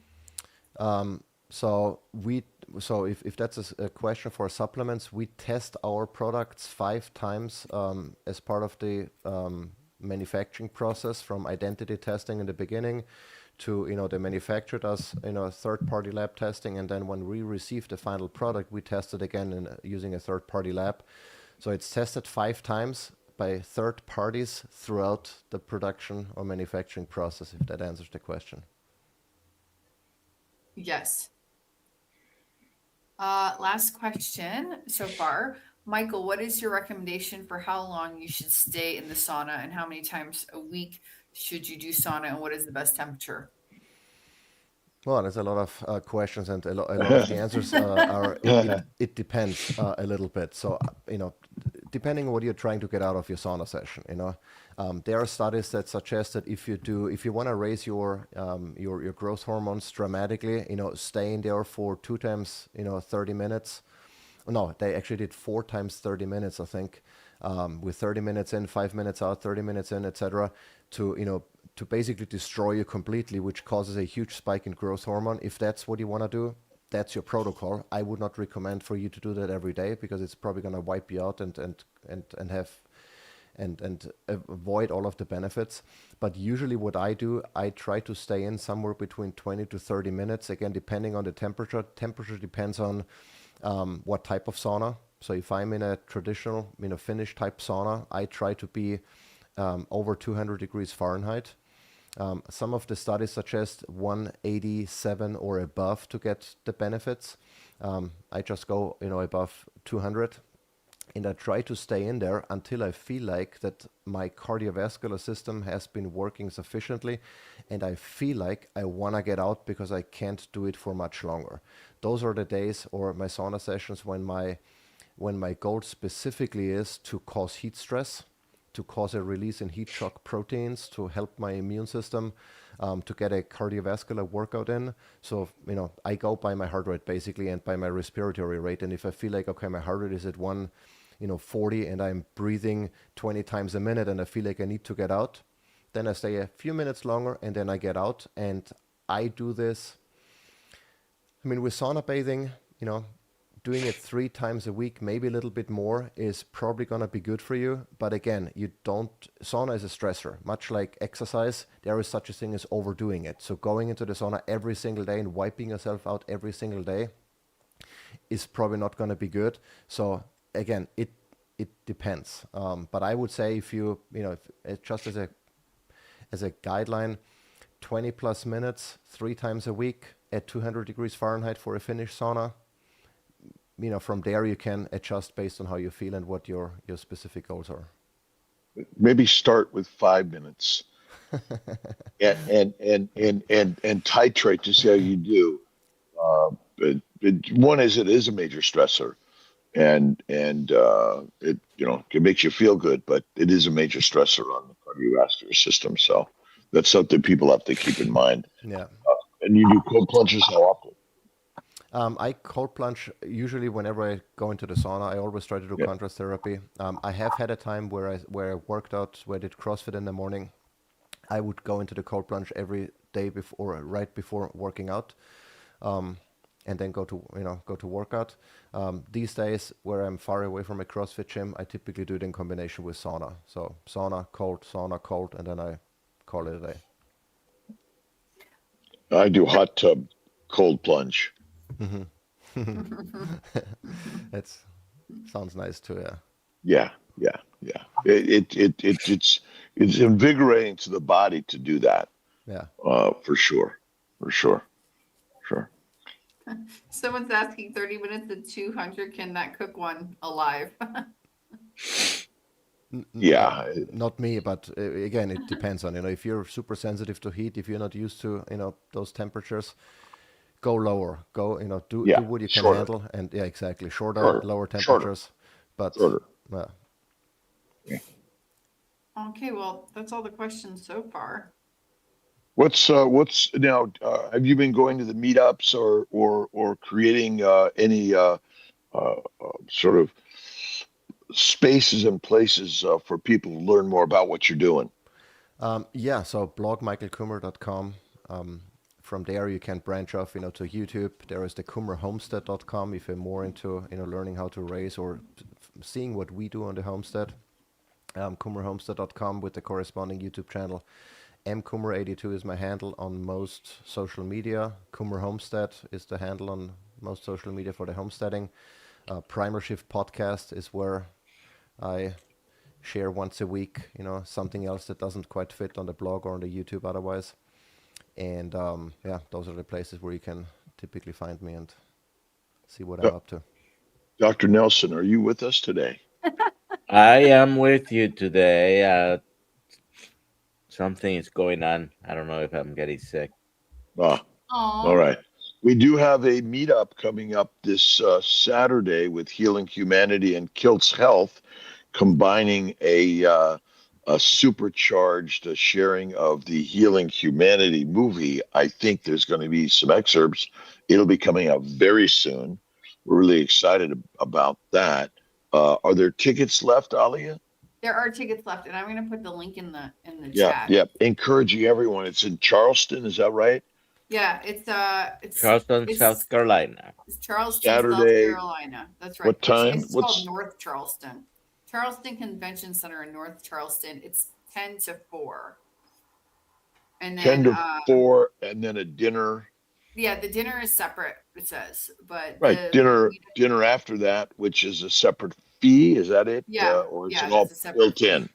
So if that's a question for supplements, we test our products 5 times as part of the manufacturing process, from identity testing in the beginning to they manufactured us third-party lab testing, and then when we receive the final product, we test it again using a third-party lab. So it's tested 5 times by third parties throughout the production or manufacturing process, if that answers the question. Yes. Last question so far. Michael, what is your recommendation for how long you should stay in the sauna, and how many times a week should you do sauna, and what is the best temperature? Well, there's a lot of questions, and a lot of the answers are it depends a little bit. So, depending on what you're trying to get out of your sauna session, there are studies that suggest that if you want to raise your growth hormones dramatically, stay in there for 2 times, 30 minutes. No, they actually did 4 times 30 minutes, I think, with 30 minutes in, 5 minutes out, 30 minutes in, etc. To basically destroy you completely, which causes a huge spike in growth hormone. If that's what you want to do, that's your protocol. I would not recommend for you to do that every day, because it's probably going to wipe you out and avoid all of the benefits. But usually what I do, I try to stay in somewhere between 20 to 30 minutes, again, depending on the temperature. Temperature depends on what type of sauna. So if I'm in a traditional, Finnish type sauna, I try to be over 200 degrees Fahrenheit. Some of the studies suggest 187 or above to get the benefits. I just go, above 200, and I try to stay in there until I feel like that my cardiovascular system has been working sufficiently, and I feel like I want to get out because I can't do it for much longer. Those are the days or my sauna sessions when my goal specifically is to cause heat stress, to cause a release in heat shock proteins, to help my immune system, to get a cardiovascular workout in. So, I go by my heart rate basically and by my respiratory rate. And if I feel like, okay, my heart rate is at 140 and I'm breathing 20 times a minute and I feel like I need to get out, then I stay a few minutes longer and then I get out. And I do this, with sauna bathing, doing it 3 times a week, maybe a little bit more, is probably going to be good for you. But again, sauna is a stressor. Much like exercise, there is such a thing as overdoing it. So going into the sauna every single day and wiping yourself out every single day is probably not going to be good. So again, it depends. But I would say if just as a guideline, 20 plus minutes, 3 times a week at 200 degrees Fahrenheit for a Finnish sauna. From there you can adjust based on how you feel and what your specific goals are. Maybe start with 5 minutes and titrate to see how you do. One is it is a major stressor, and it makes you feel good, but it is a major stressor on the cardiovascular system. So that's something people have to keep in mind. Yeah. And you do cold plunges how often? I cold plunge usually whenever I go into the sauna. I always try to do contrast therapy. I have had a time where I worked out, where I did CrossFit in the morning. I would go into the cold plunge every day right before working out, and then go to workout. These days, where I'm far away from a CrossFit gym, I typically do it in combination with sauna. So sauna, cold, and then I call it a day. I do hot tub, cold plunge. That sounds nice too. Yeah. It's invigorating to the body to do that. Yeah. For sure. Someone's asking 30 minutes at 200. Can that cook one alive? Yeah. Not me, but again, it depends on, if you're super sensitive to heat, if you're not used to, those temperatures, go lower, do what you can handle. And exactly. Shorter, lower temperatures, but shorter. Yeah. Okay, well, that's all the questions so far. What's now? Have you been going to the meetups or creating any sort of spaces and places for people to learn more about what you're doing? So blog michaelkummer.com. From there you can branch off, to YouTube. There is the kummerhomestead.com if you're more into, learning how to raise or seeing what we do on the homestead. Kummerhomestead.com with the corresponding YouTube channel. mkummer82 is my handle on most social media. Kummer Homestead is the handle on most social media for the homesteading. Primer Shift podcast is where I share once a week, something else that doesn't quite fit on the blog or on the YouTube otherwise. And those are the places where you can typically find me and see what I'm up to. Dr. Nelson, are you with us today? I am with you today. Something is going on. I don't know if I'm getting sick. All right. We do have a meetup coming up this Saturday with Healing Humanity and Kiltz Health, combining a supercharged sharing of the Healing Humanity movie. I think there's going to be some excerpts. It'll be coming out very soon. We're really excited about that. Are there tickets left, Alia? There are tickets left, and I'm going to put the link in the chat. Yeah. Encouraging everyone. It's in Charleston, is that right? Yeah, it's Charleston, South Carolina. It's Charleston, Saturday, South Carolina. That's right. What time? It's called North Charleston. Charleston Convention Center in North Charleston. It's 10 to 4. And then 10 to 4, and then a dinner. Yeah, the dinner is separate, it says. But right, dinner after that, which is a separate fee. Is that it? Yeah. Or is it all built in?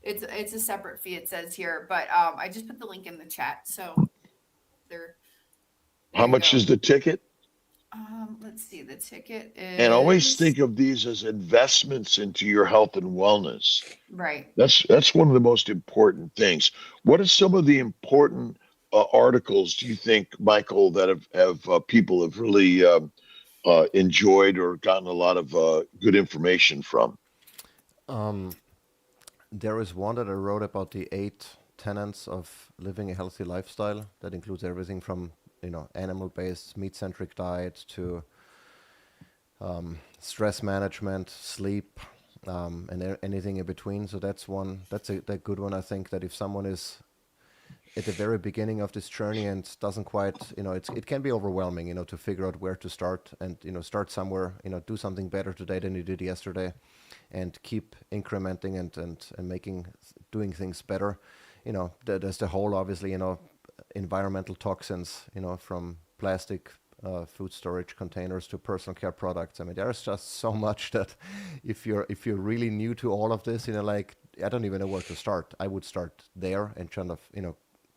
It's a separate fee, it says here. But I just put the link in the chat. So there How much is the ticket? Let's see. The ticket is. And always think of these as investments into your health and wellness. Right. That's one of the most important things. What are some of the important articles do you think, Michael, that have people have really enjoyed or gotten a lot of good information from? There is one that I wrote about the 8 tenets of living a healthy lifestyle. That includes everything from animal-based, meat-centric diet to stress management, sleep, and anything in between. So that's a good one. I think that if someone is at the very beginning of this journey and doesn't quite, it can be overwhelming, to figure out where to start and, start somewhere, do something better today than you did yesterday and keep incrementing and doing things better. There's the whole, obviously, environmental toxins, from plastic food storage containers to personal care products. I mean, there's just so much that if you're really new to all of this, like, I don't even know where to start. I would start there and kind of,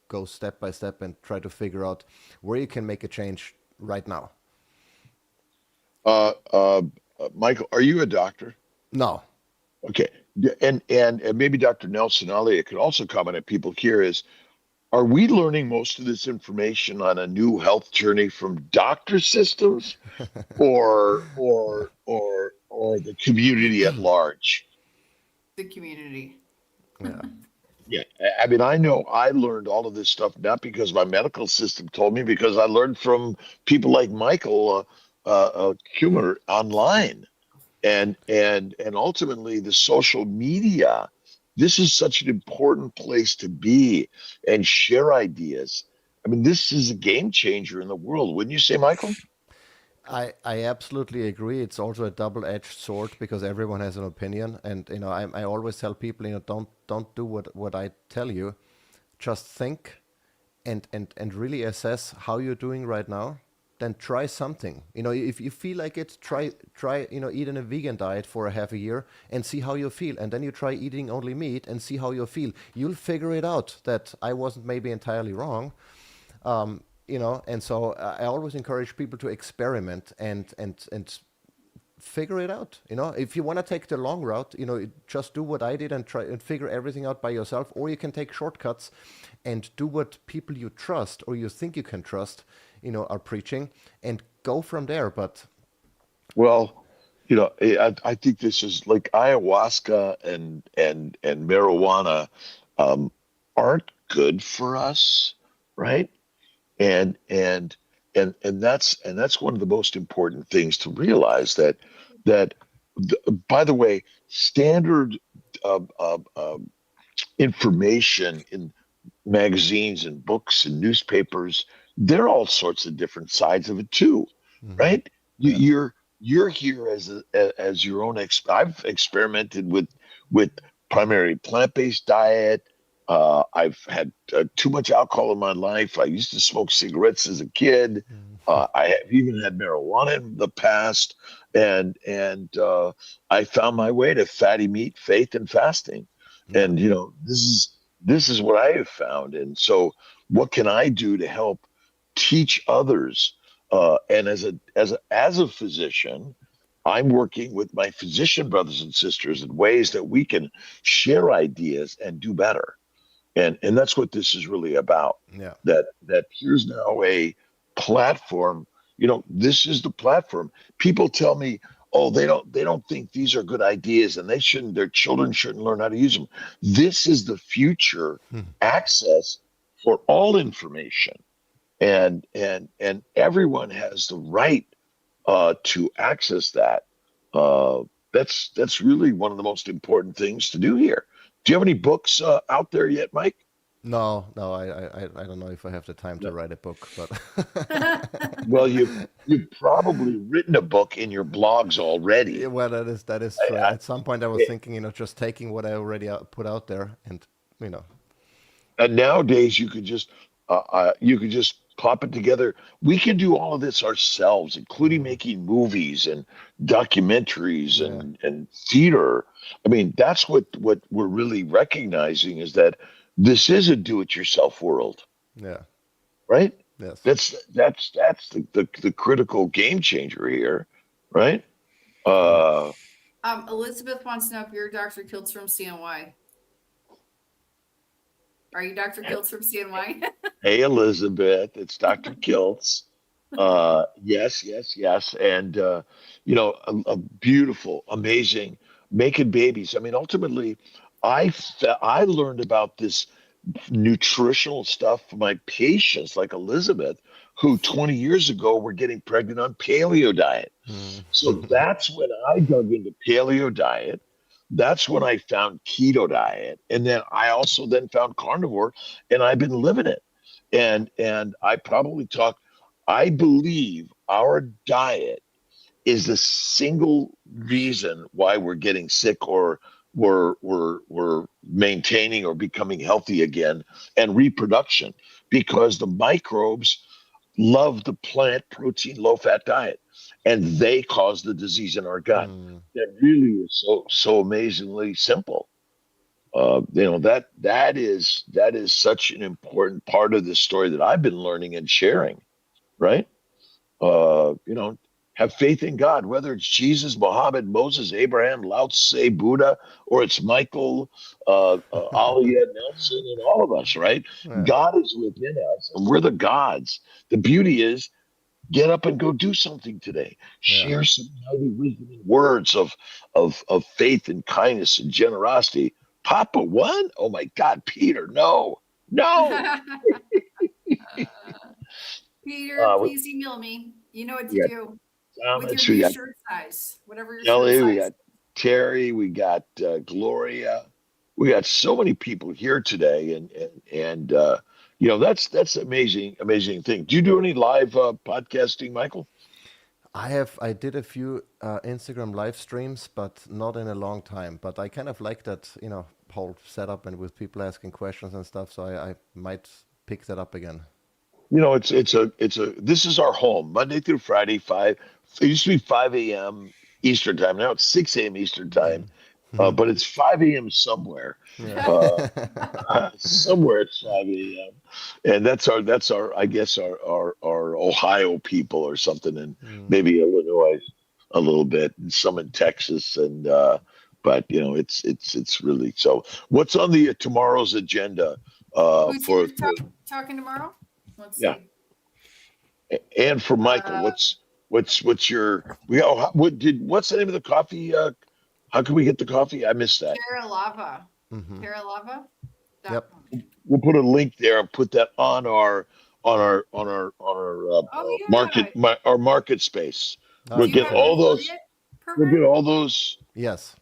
go step by step and try to figure out where you can make a change right now. Michael, are you a doctor? No. Okay. And maybe Dr. Nelson Alia could also comment at people here is, are we learning most of this information on a new health journey from doctor systems or the community at large? The community. Yeah. Yeah. I mean, I know I learned all of this stuff not because my medical system told me, because I learned from people like Michael Kummer online. And ultimately the social media, this is such an important place to be and share ideas. I mean, this is a game changer in the world. Wouldn't you say, Michael? I absolutely agree. It's also a double-edged sword because everyone has an opinion, and I always tell people, don't do what I tell you. Just think and really assess how you're doing right now. Then try something. If you feel like it, try eating a vegan diet for a half a year and see how you feel. And then you try eating only meat and see how you feel. You'll figure it out that I wasn't maybe entirely wrong. And so I always encourage people to experiment and figure it out. If you want to take the long route, just do what I did and try and figure everything out by yourself, or you can take shortcuts and do what people you trust or you think you can trust, are preaching and go from there. But well, I think this is like ayahuasca and marijuana aren't good for us, right? And that's one of the most important things to realize by the way, standard information in magazines and books and newspapers, there are all sorts of different sides of it too, right? Yeah. You're here as your own I've experimented with primary plant-based diet. I've had too much alcohol in my life. I used to smoke cigarettes as a kid. I have even had marijuana in the past, and I found my way to fatty meat, faith, and fasting. Yeah. And this is what I have found. And so, what can I do to help teach others? And as a physician, I'm working with my physician brothers and sisters in ways that we can share ideas and do better. And that's what this is really about. Yeah. That here's now a platform. This is the platform. People tell me, oh, they don't think these are good ideas, and their children shouldn't learn how to use them. This is the future access for all information, and everyone has the right to access that. That's really one of the most important things to do here. Do you have any books out there yet, Mike? No, I don't know if I have the time to write a book, but Well, you've probably written a book in your blogs already. yeah, well, that is true. At some point, I was thinking, just taking what I already put out there, and And nowadays, you could just pop it together. We can do all of this ourselves, including making movies and documentaries and theater. I mean, that's what we're really recognizing is that this is a do-it-yourself world. Yeah. Right? Yes. That's the critical game changer here, right? Elizabeth wants to know if you're Dr. Kiltz from CNY. Are you Dr. Kiltz from CNY? Hey, Elizabeth, it's Dr. Kiltz. Yes. And, a beautiful, amazing, making babies. I mean, ultimately, I learned about this nutritional stuff for my patients like Elizabeth, who 20 years ago were getting pregnant on paleo diet. So that's when I dug into paleo diet. That's when I found keto diet, and then I also then found carnivore, and I've been living it. And I probably talk. I believe our diet is the single reason why we're getting sick, or we're maintaining or becoming healthy again, and reproduction, because the microbes love the plant protein low fat diet, and they cause the disease in our gut. Hmm. That really is so amazingly simple. That is such an important part of this story that I've been learning and sharing, right? You know, have faith in God, whether it's Jesus, Muhammad, Moses, Abraham, Lao Tse, Buddha, or it's Michael, Alia, Nelson, and all of us, right? Yeah. God is within us, and we're the gods. The beauty is, get up and go do something today. Yeah. Share some mighty wisdom and words of faith and kindness and generosity. Papa, what? Oh my God, Peter, no, no. Peter, We, please email me. You know what we to got do with your Thomas, we new got shirt size, whatever your shirt Kelly, we size. got Terry, we got Gloria. We got so many people here today, and that's amazing thing. Do you do any live podcasting, Michael? I did a few Instagram live streams, but not in a long time. But I kind of like that, whole setup and with people asking questions and stuff. So I might pick that up again. It's a this is our home, Monday through Friday, five. It used to be 5 a.m. Eastern time. Now it's 6 a.m. Eastern time, Mhm. but it's 5 a.m. somewhere. Yeah. Uh, Somewhere it's 5 a.m. And that's our I guess our Ohio people or something, and Mm. maybe Illinois a little bit, and some in Texas, and but it's really so. What's on the tomorrow's agenda? Who's For here talking tomorrow? Let's Yeah, see. and for Michael, Uh, what's your what's the name of the coffee? How can we get the coffee? I missed that. Terra Lava. Hmm. Terralava.com. Yep. We'll put a link there and put that on our Oh yeah. our market space. Oh, We'll Do you get have an all perfect. those. affiliate We'll program? get all those. Yes.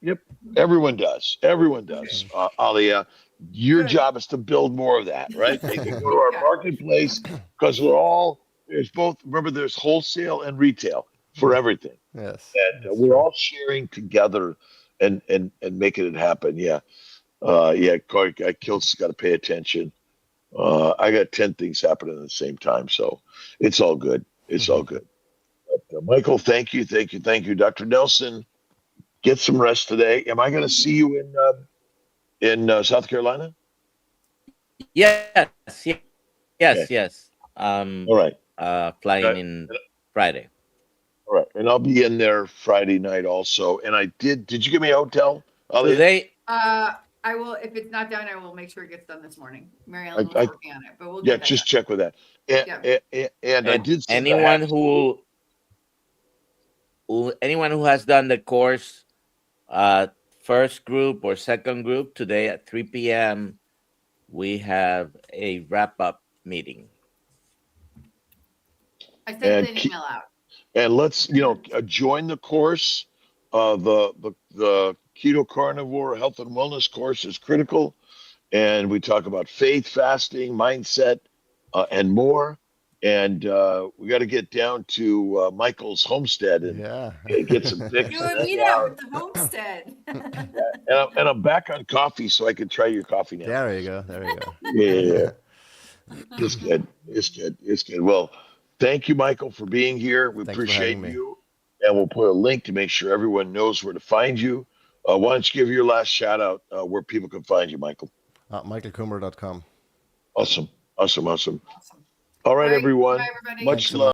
Yep. Everyone does. Everyone Okay. does. Alia, your Good. job is to build more of that, right? They can go to our Yeah. marketplace, because there's both. Remember, there's wholesale and retail for Mm. everything, Yes, and that's we're true. all sharing together and making it happen. Yeah. Corey, Kiltz got to pay attention. I got 10 things happening at the same time, so it's all good. It's all good. But, Michael, thank you, Dr. Nelson. Get some rest today. Am I going to see you in South Carolina? Okay. Yes. All right. Flying Uh, in Friday. all right. And I'll be in there Friday night also. And I did you give me a hotel, Do Alia? they? I will, if it's not done, I will make sure it gets done this morning. Mary Ellen was I working on it, but we'll Yeah, get that just done. check with that. And, Yeah. and I And did send a half. anyone who has done the course, first group or second group, today at 3 p.m. we have a wrap up meeting. I sent And an email out. let's join the course. The keto carnivore health and wellness course is critical, and we talk about faith, fasting, mindset, and more. And we got to get down to Michael's homestead and Yeah. get some pics, Do and a hang meetup out. at the homestead. And I'm back on coffee, so I can try your coffee now. There you go. There you Yeah, go. it's good. It's good. It's good. Well, thank you, Michael, for being here. We Thanks for appreciate having me. you. And we'll put a link to make sure everyone knows where to find you. Why don't you give your last shout out where people can find you, Michael? MichaelKummer.com. Awesome. Awesome. All All right, right. Bye, everyone. everybody. Much Thanks a love. lot.